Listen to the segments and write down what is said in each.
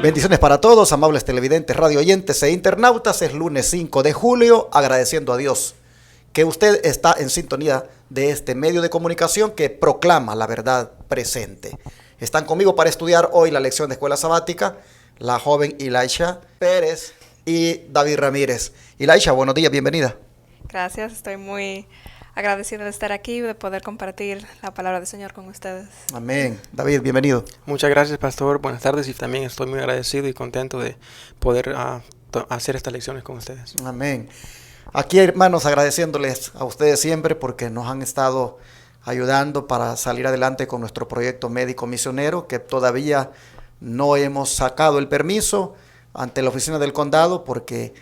Bendiciones para todos, amables televidentes, radio oyentes e internautas. Es lunes 5 de julio, agradeciendo a Dios que usted está en sintonía de este medio de comunicación que proclama la verdad presente. Están conmigo para estudiar hoy la lección de escuela sabática, la joven Ilaisha Pérez y David Ramírez. Ilaisha, buenos días, bienvenida. Gracias, estoy muy agradecida de estar aquí y de poder compartir la palabra del Señor con ustedes. Amén. David, bienvenido. Muchas gracias, pastor. Buenas tardes, y también estoy muy agradecido y contento de poder hacer estas lecciones con ustedes. Amén. Aquí, hermanos, agradeciéndoles a ustedes siempre porque nos han estado ayudando para salir adelante con nuestro proyecto médico misionero, que todavía no hemos sacado el permiso ante la oficina del condado porque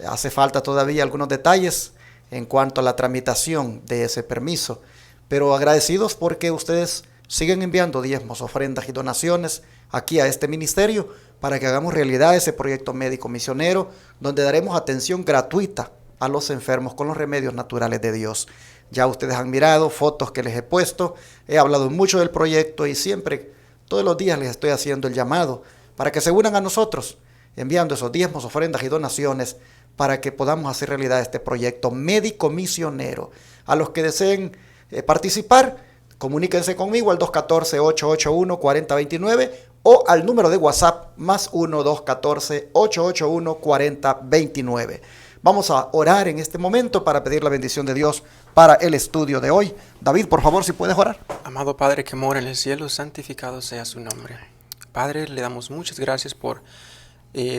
hace falta todavía algunos detalles en cuanto a la tramitación de ese permiso, pero agradecidos porque ustedes siguen enviando diezmos, ofrendas y donaciones aquí a este ministerio para que hagamos realidad ese proyecto médico misionero donde daremos atención gratuita a los enfermos con los remedios naturales de Dios. Ya ustedes han mirado fotos que les he puesto, he hablado mucho del proyecto y siempre, todos los días les estoy haciendo el llamado para que se unan a nosotros enviando esos diezmos, ofrendas y donaciones para que podamos hacer realidad este proyecto médico misionero. A los que deseen participar, comuníquense conmigo al 214-881-4029 o al número de WhatsApp más 1-214-881-4029. Vamos a orar en este momento para pedir la bendición de Dios para el estudio de hoy. David, por favor, si puedes orar. Amado Padre que mora en el cielo, santificado sea su nombre. Padre, le damos muchas gracias por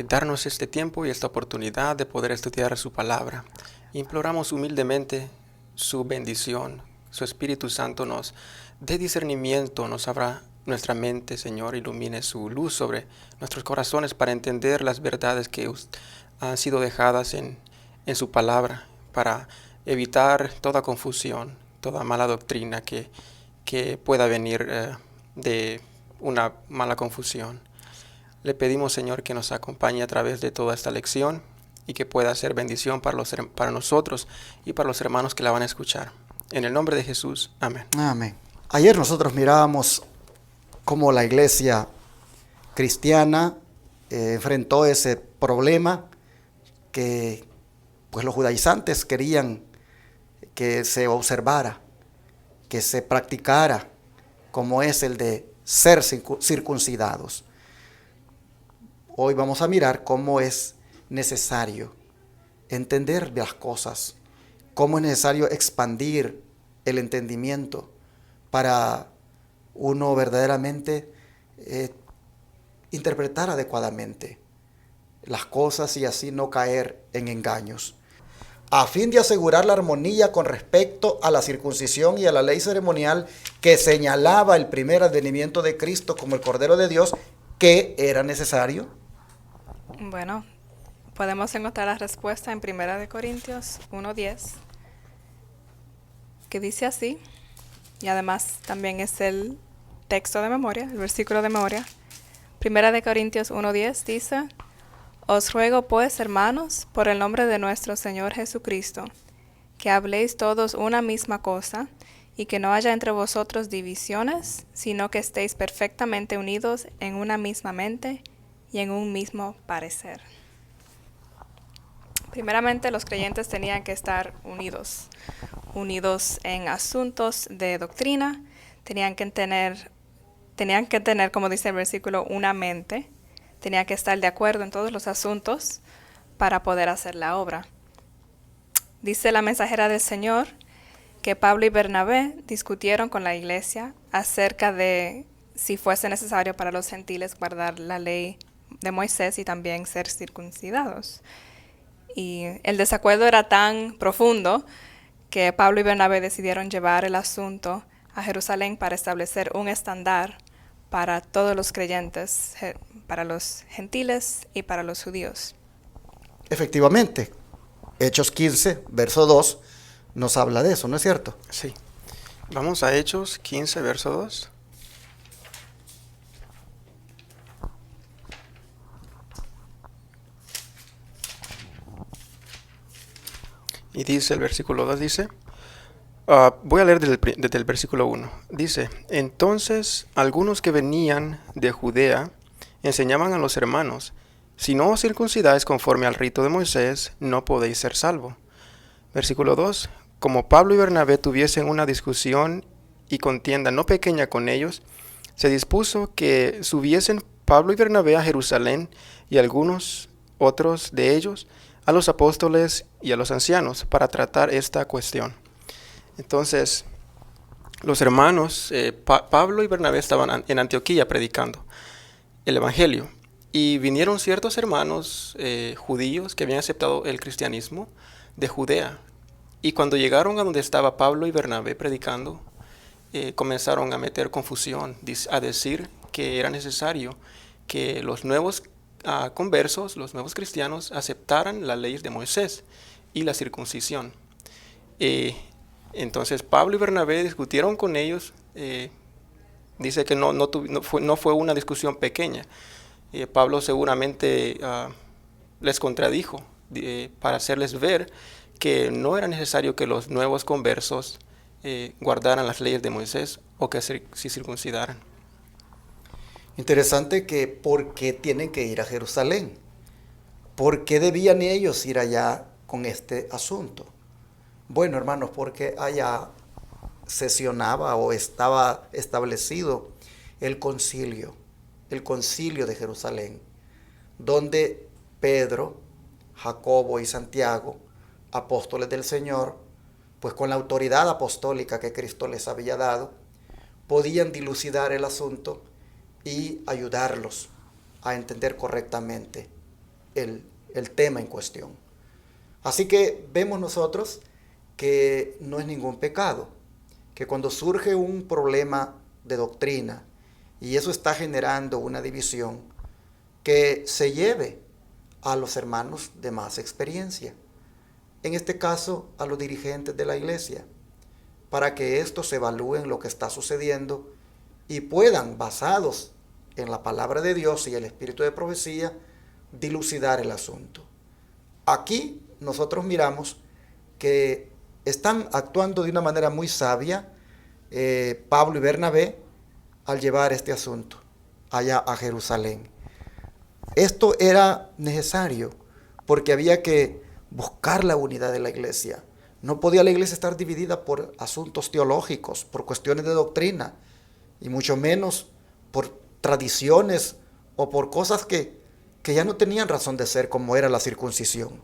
darnos este tiempo y esta oportunidad de poder estudiar su palabra. Imploramos humildemente su bendición, su Espíritu Santo nos dé discernimiento, nos abra nuestra mente, Señor, ilumine su luz sobre nuestros corazones para entender las verdades que han sido dejadas en su palabra, para evitar toda confusión, toda mala doctrina que pueda venir de una mala confusión. Le pedimos, Señor, que nos acompañe a través de toda esta lección y que pueda ser bendición para nosotros y para los hermanos que la van a escuchar. En el nombre de Jesús, amén. Amén. Ayer nosotros mirábamos cómo la iglesia cristiana enfrentó ese problema que pues los judaizantes querían que se observara, que se practicara, como es el de ser circuncidados. Hoy vamos a mirar cómo es necesario entender las cosas, cómo es necesario expandir el entendimiento para uno verdaderamente interpretar adecuadamente las cosas y así no caer en engaños. A fin de asegurar la armonía con respecto a la circuncisión y a la ley ceremonial que señalaba el primer advenimiento de Cristo como el Cordero de Dios, ¿qué era necesario? Bueno, podemos encontrar la respuesta en 1 Corintios 1:10, que dice así, y además también es el texto de memoria, el versículo de memoria. 1 Corintios 1:10 dice: Os ruego pues, hermanos, por el nombre de nuestro Señor Jesucristo, que habléis todos una misma cosa, y que no haya entre vosotros divisiones, sino que estéis perfectamente unidos en una misma mente y en un mismo parecer. Primeramente, los creyentes tenían que estar unidos en asuntos de doctrina, tenían que tener, como dice el versículo, una mente, tenían que estar de acuerdo en todos los asuntos para poder hacer la obra. Dice la mensajera del Señor que Pablo y Bernabé discutieron con la iglesia acerca de si fuese necesario para los gentiles guardar la ley de Moisés y también ser circuncidados. Y el desacuerdo era tan profundo que Pablo y Bernabé decidieron llevar el asunto a Jerusalén para establecer un estándar para todos los creyentes, para los gentiles y para los judíos. Efectivamente, Hechos 15, verso 2, nos habla de eso, ¿no es cierto? Sí. Vamos a Hechos 15, verso 2. Y dice el versículo 2, dice, voy a leer desde el versículo 1. Dice, entonces algunos que venían de Judea enseñaban a los hermanos: si no os circuncidáis conforme al rito de Moisés, no podéis ser salvos. Versículo 2. Como Pablo y Bernabé tuviesen una discusión y contienda no pequeña con ellos, se dispuso que subiesen Pablo y Bernabé a Jerusalén, y algunos otros de ellos a los apóstoles y a los ancianos, para tratar esta cuestión. Entonces, los hermanos, Pablo y Bernabé estaban en Antioquía predicando el evangelio, y vinieron ciertos hermanos judíos que habían aceptado el cristianismo de Judea, y cuando llegaron a donde estaba Pablo y Bernabé predicando, comenzaron a meter confusión, a decir que era necesario que los nuevos conversos, los nuevos cristianos, aceptaran las leyes de Moisés y la circuncisión. Entonces Pablo y Bernabé discutieron con ellos. Dice que no fue una discusión pequeña. Pablo seguramente les contradijo para hacerles ver que no era necesario que los nuevos conversos guardaran las leyes de Moisés o que se circuncidaran. Interesante que ¿por qué tienen que ir a Jerusalén? ¿Por qué debían ellos ir allá con este asunto? Bueno, hermanos, porque allá sesionaba o estaba establecido el concilio de Jerusalén, donde Pedro, Jacobo y Santiago, apóstoles del Señor, pues con la autoridad apostólica que Cristo les había dado, podían dilucidar el asunto y ayudarlos a entender correctamente el tema en cuestión. Así que vemos nosotros que no es ningún pecado, que cuando surge un problema de doctrina y eso está generando una división, que se lleve a los hermanos de más experiencia, en este caso a los dirigentes de la iglesia, para que estos evalúen lo que está sucediendo y puedan, basados en la palabra de Dios y el espíritu de profecía, dilucidar el asunto. Aquí nosotros miramos que están actuando de una manera muy sabia Pablo y Bernabé al llevar este asunto allá a Jerusalén. Esto era necesario porque había que buscar la unidad de la iglesia. No podía la iglesia estar dividida por asuntos teológicos, por cuestiones de doctrina, y mucho menos por tradiciones o por cosas que ya no tenían razón de ser, como era la circuncisión.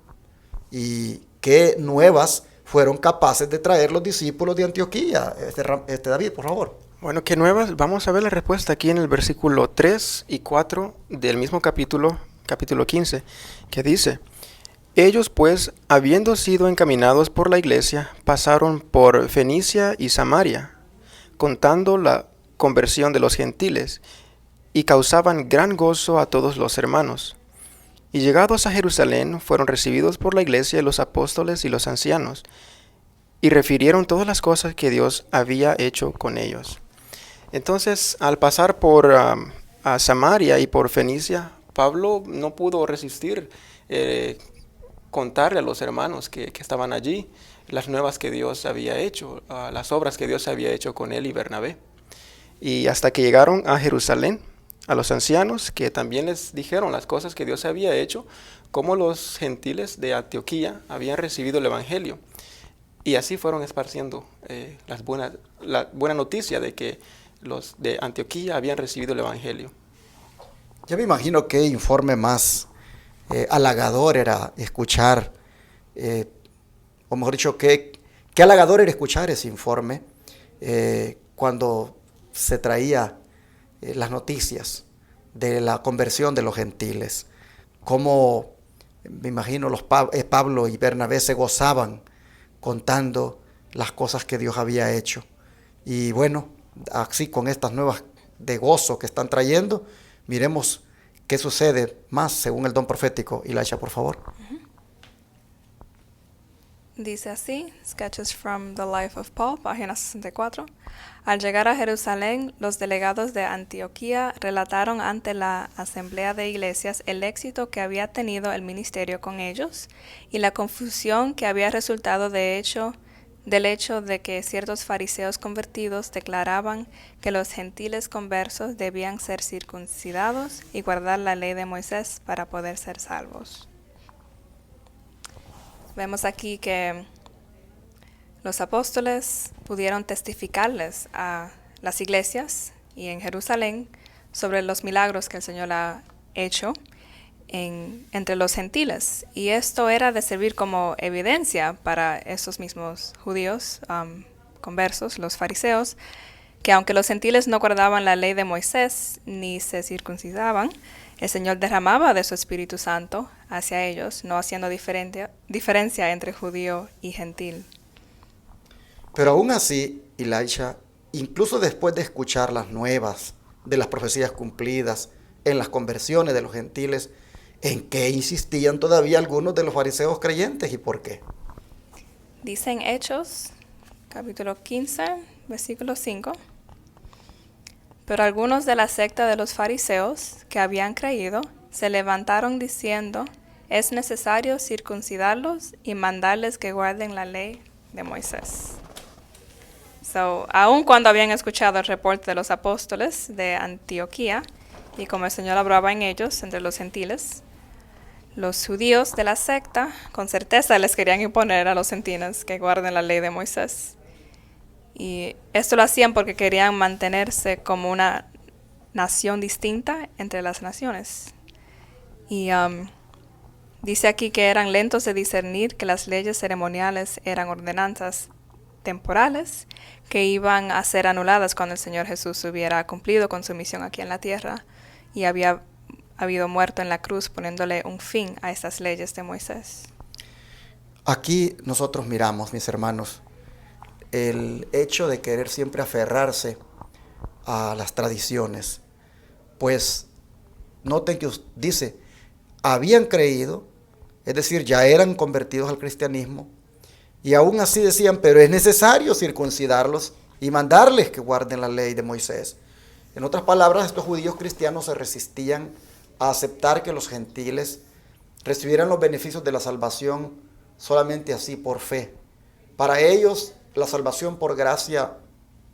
Y qué nuevas fueron capaces de traer los discípulos de Antioquía. David, por favor. Bueno, qué nuevas. Vamos a ver la respuesta aquí en el versículo 3 y 4 del mismo capítulo 15, que dice: ellos pues, habiendo sido encaminados por la iglesia, pasaron por Fenicia y Samaria, contando la conversión de los gentiles, y causaban gran gozo a todos los hermanos. Y llegados a Jerusalén, fueron recibidos por la iglesia los apóstoles y los ancianos, y refirieron todas las cosas que Dios había hecho con ellos. Entonces, al pasar por a Samaria y por Fenicia, Pablo no pudo resistir contarle a los hermanos que estaban allí las nuevas que Dios había hecho, las obras que Dios había hecho con él y Bernabé. Y hasta que llegaron a Jerusalén, a los ancianos, que también les dijeron las cosas que Dios había hecho, cómo los gentiles de Antioquía habían recibido el evangelio. Y así fueron esparciendo la buena noticia de que los de Antioquía habían recibido el evangelio. Ya me imagino qué informe más halagador era escuchar, o mejor dicho, qué halagador era escuchar ese informe cuando se traía las noticias de la conversión de los gentiles. Cómo, me imagino, Pablo y Bernabé se gozaban contando las cosas que Dios había hecho. Y bueno, así con estas nuevas de gozo que están trayendo, miremos qué sucede más según el don profético. Ilaisha, por favor. Dice así, Sketches from the Life of Paul, página 64. Al llegar a Jerusalén, los delegados de Antioquía relataron ante la asamblea de iglesias el éxito que había tenido el ministerio con ellos y la confusión que había resultado de del hecho de que ciertos fariseos convertidos declaraban que los gentiles conversos debían ser circuncidados y guardar la ley de Moisés para poder ser salvos. Vemos aquí que los apóstoles pudieron testificarles a las iglesias y en Jerusalén sobre los milagros que el Señor ha hecho entre los gentiles. Y esto era de servir como evidencia para esos mismos judíos conversos, los fariseos, que aunque los gentiles no guardaban la ley de Moisés ni se circuncidaban, el Señor derramaba de su Espíritu Santo hacia ellos, no haciendo diferencia entre judío y gentil. Pero aún así, Elisha, incluso después de escuchar las nuevas de las profecías cumplidas en las conversiones de los gentiles, ¿en qué insistían todavía algunos de los fariseos creyentes y por qué? Dicen Hechos, capítulo 15, versículo 5. Pero algunos de la secta de los fariseos que habían creído se levantaron diciendo, es necesario circuncidarlos y mandarles que guarden la ley de Moisés. Aun cuando habían escuchado el reporte de los apóstoles de Antioquía y como el Señor obraba en ellos, entre los gentiles, los judíos de la secta con certeza les querían imponer a los gentiles que guarden la ley de Moisés. Y esto lo hacían porque querían mantenerse como una nación distinta entre las naciones. Y dice aquí que eran lentos de discernir que las leyes ceremoniales eran ordenanzas temporales que iban a ser anuladas cuando el Señor Jesús hubiera cumplido con su misión aquí en la tierra y había habido muerto en la cruz poniéndole un fin a estas leyes de Moisés. Aquí nosotros miramos, mis hermanos, el hecho de querer siempre aferrarse a las tradiciones. Pues noten que dice, habían creído, es decir, ya eran convertidos al cristianismo, y aún así decían, pero es necesario circuncidarlos y mandarles que guarden la ley de Moisés. En otras palabras, estos judíos cristianos se resistían a aceptar que los gentiles recibieran los beneficios de la salvación solamente así, por fe. Para ellos, la salvación por gracia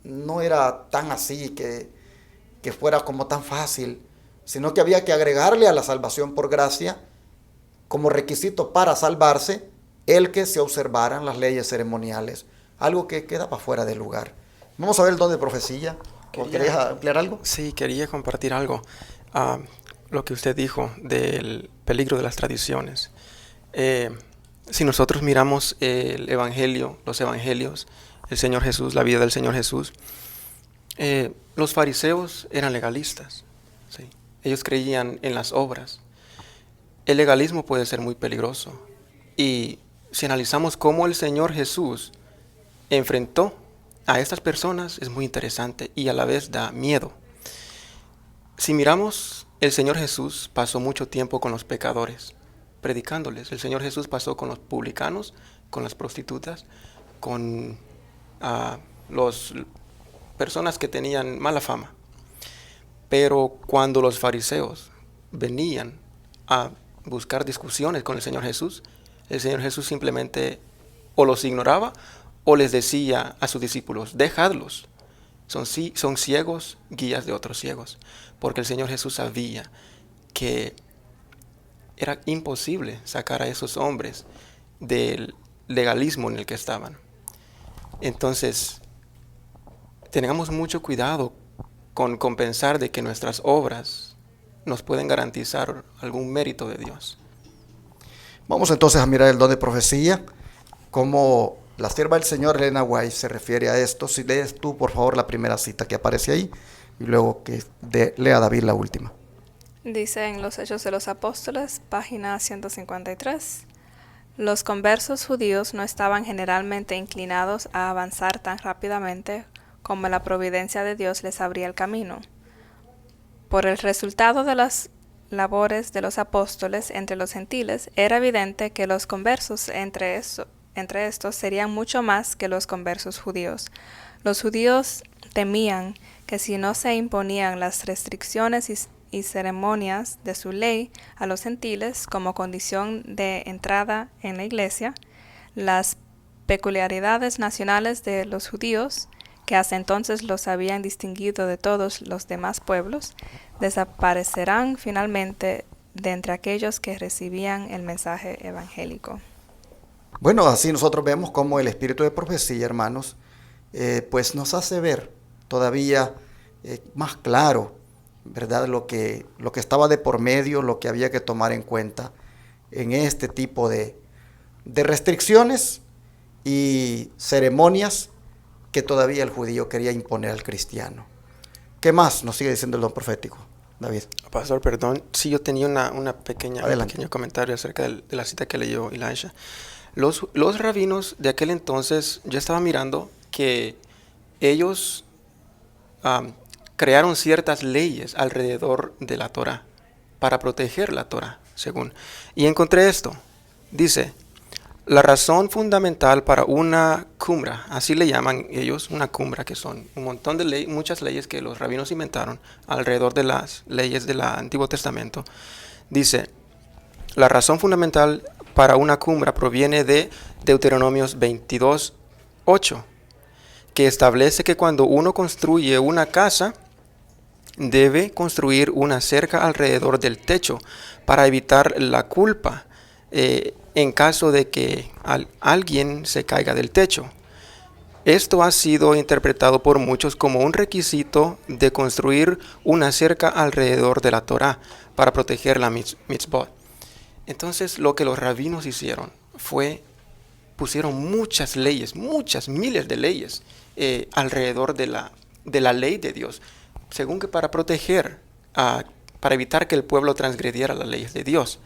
no era tan así, que fuera como tan fácil, sino que había que agregarle a la salvación por gracia, como requisito para salvarse, el que se observaran las leyes ceremoniales, algo que quedaba fuera de lugar. Vamos a ver el don de profecía. ¿Querías ampliar algo? Sí, quería compartir algo. Lo que usted dijo del peligro de las tradiciones. Si nosotros miramos el Evangelio, los Evangelios, el Señor Jesús, la vida del Señor Jesús, los fariseos eran legalistas. ¿Sí? Ellos creían en las obras. El legalismo puede ser muy peligroso. Y si analizamos cómo el Señor Jesús enfrentó a estas personas, es muy interesante y a la vez da miedo. Si miramos, el Señor Jesús pasó mucho tiempo con los pecadores, predicándoles. El Señor Jesús pasó con los publicanos, con las prostitutas, con las personas que tenían mala fama. Pero cuando los fariseos venían a buscar discusiones con el Señor Jesús simplemente o los ignoraba o les decía a sus discípulos, dejadlos, son ciegos, guías de otros ciegos, porque el Señor Jesús sabía que era imposible sacar a esos hombres del legalismo en el que estaban. Entonces, tengamos mucho cuidado con pensar de que nuestras obras nos pueden garantizar algún mérito de Dios. Vamos entonces a mirar el don de profecía, cómo la sierva del Señor, Elena White, se refiere a esto. Si lees tú, por favor, la primera cita que aparece ahí, y luego que lea David la última. Dice en los Hechos de los Apóstoles, página 153, los conversos judíos no estaban generalmente inclinados a avanzar tan rápidamente como la providencia de Dios les abría el camino. Por el resultado de las labores de los apóstoles entre los gentiles, era evidente que los conversos entre estos serían mucho más que los conversos judíos. Los judíos temían que si no se imponían las restricciones y ceremonias de su ley a los gentiles como condición de entrada en la iglesia, las peculiaridades nacionales de los judíos, que hasta entonces los habían distinguido de todos los demás pueblos, desaparecerán finalmente de entre aquellos que recibían el mensaje evangélico. Bueno, así nosotros vemos cómo el espíritu de profecía, hermanos, pues nos hace ver todavía más claro, ¿verdad? Lo que estaba de por medio, lo que había que tomar en cuenta en este tipo de restricciones y ceremonias que todavía el judío quería imponer al cristiano. ¿Qué más nos sigue diciendo el don profético, David? Pastor, perdón, sí, yo tenía un pequeño comentario acerca de la cita que leyó Elisha. Los rabinos de aquel entonces, yo estaba mirando que ellos crearon ciertas leyes alrededor de la Torá para proteger la Torá, según. Y encontré esto. Dice, la razón fundamental para una cumbra, así le llaman ellos, una cumbra, que son un montón de leyes, muchas leyes que los rabinos inventaron alrededor de las leyes del Antiguo Testamento. Dice, la razón fundamental para una cumbra proviene de Deuteronomios 22:8, que establece que cuando uno construye una casa, debe construir una cerca alrededor del techo para evitar la culpa en caso de que alguien se caiga del techo. Esto ha sido interpretado por muchos como un requisito de construir una cerca alrededor de la Torá para proteger la mitzvot. Entonces lo que los rabinos hicieron fue, pusieron muchas leyes, miles de leyes alrededor de la ley de Dios, según que para proteger, para evitar que el pueblo transgrediera las leyes de Dios.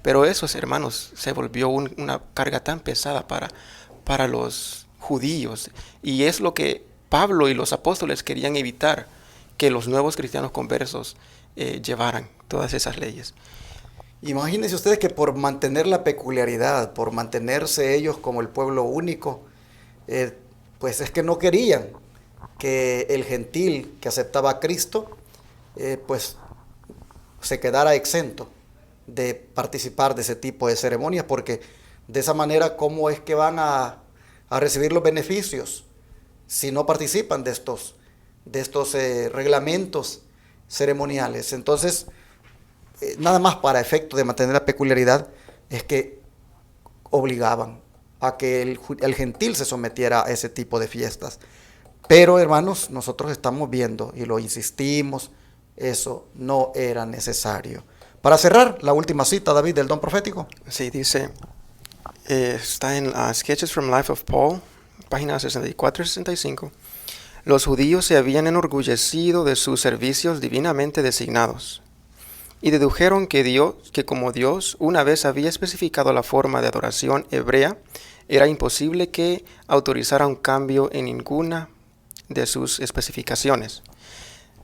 Pero eso, hermanos, se volvió una carga tan pesada para los judíos. Y es lo que Pablo y los apóstoles querían evitar, que los nuevos cristianos conversos llevaran todas esas leyes. Imagínense ustedes que por mantener la peculiaridad, por mantenerse ellos como el pueblo único, pues es que no querían que el gentil que aceptaba a Cristo, pues se quedara exento de participar de ese tipo de ceremonias, porque de esa manera, ¿cómo es que van a recibir los beneficios si no participan de estos reglamentos ceremoniales? Entonces, nada más para efecto de mantener la peculiaridad, es que obligaban a que el gentil se sometiera a ese tipo de fiestas. Pero, hermanos, nosotros estamos viendo, y lo insistimos, eso no era necesario. Para cerrar, la última cita, David, del don profético. Sí, dice, está en Sketches from Life of Paul, página 64 y 65. Los judíos se habían enorgullecido de sus servicios divinamente designados y dedujeron que como Dios una vez había especificado la forma de adoración hebrea, era imposible que autorizara un cambio en ninguna de sus especificaciones.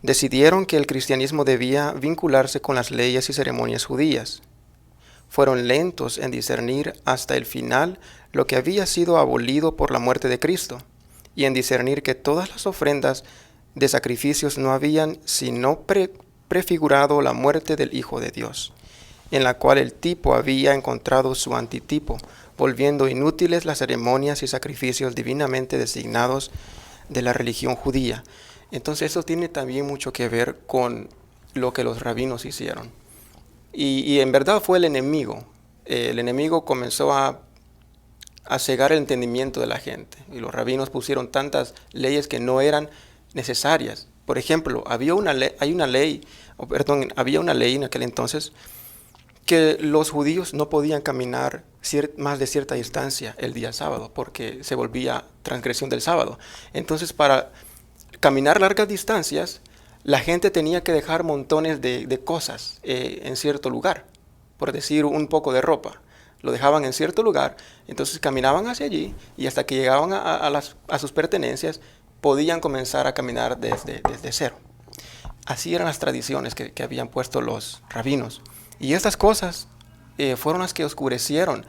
Decidieron que el cristianismo debía vincularse con las leyes y ceremonias judías. Fueron lentos en discernir hasta el final lo que había sido abolido por la muerte de Cristo, y en discernir que todas las ofrendas de sacrificios no habían sino prefigurado la muerte del Hijo de Dios, en la cual el tipo había encontrado su antitipo, volviendo inútiles las ceremonias y sacrificios divinamente designados de la religión judía. Entonces eso tiene también mucho que ver con lo que los rabinos hicieron. Y en verdad fue el enemigo. El enemigo comenzó a cegar el entendimiento de la gente. Y los rabinos pusieron tantas leyes que no eran necesarias. Por ejemplo, había una ley en aquel entonces que los judíos no podían caminar más de cierta distancia el día sábado, porque se volvía transgresión del sábado. Entonces, para caminar largas distancias, la gente tenía que dejar montones de cosas en cierto lugar. Por decir, un poco de ropa, lo dejaban en cierto lugar, entonces caminaban hacia allí, y hasta que llegaban a sus pertenencias, podían comenzar a caminar desde cero. Así eran las tradiciones que habían puesto los rabinos. Y estas cosas fueron las que oscurecieron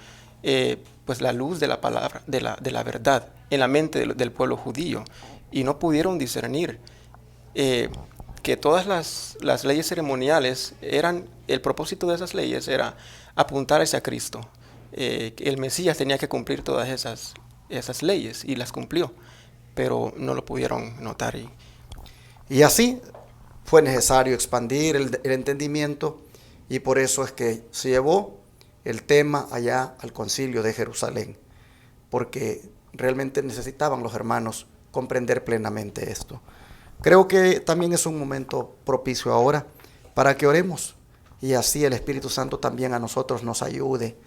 pues la luz de la palabra, de la verdad, en la mente del pueblo judío. Y no pudieron discernir que todas las leyes ceremoniales el propósito de esas leyes era apuntar hacia Cristo. El Mesías tenía que cumplir todas esas esas leyes y las cumplió, pero no lo pudieron notar. Y así fue necesario expandir el entendimiento, y por eso es que se llevó el tema allá al concilio de Jerusalén, porque realmente necesitaban los hermanos comprender plenamente esto. Creo que también es un momento propicio ahora para que oremos, y así el Espíritu Santo también a nosotros nos ayude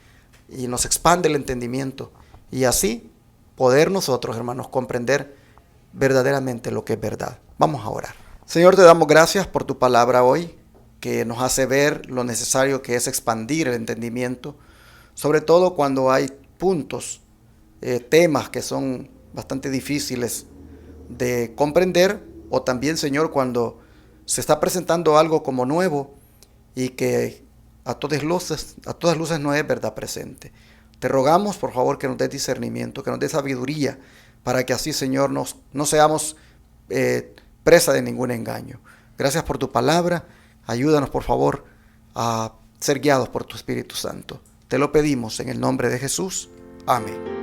y nos expande el entendimiento, y así poder nosotros, hermanos, comprender verdaderamente lo que es verdad. Vamos a orar. Señor, te damos gracias por tu palabra hoy, que nos hace ver lo necesario que es expandir el entendimiento, sobre todo cuando hay puntos, temas que son bastante difíciles de comprender, o también, Señor, cuando se está presentando algo como nuevo y que a todas luces no es verdad presente. Te rogamos, por favor, que nos des discernimiento, que nos des sabiduría, para que así, Señor, no seamos presa de ningún engaño. Gracias por tu palabra. Ayúdanos, por favor, a ser guiados por tu Espíritu Santo. Te lo pedimos en el nombre de Jesús. Amén.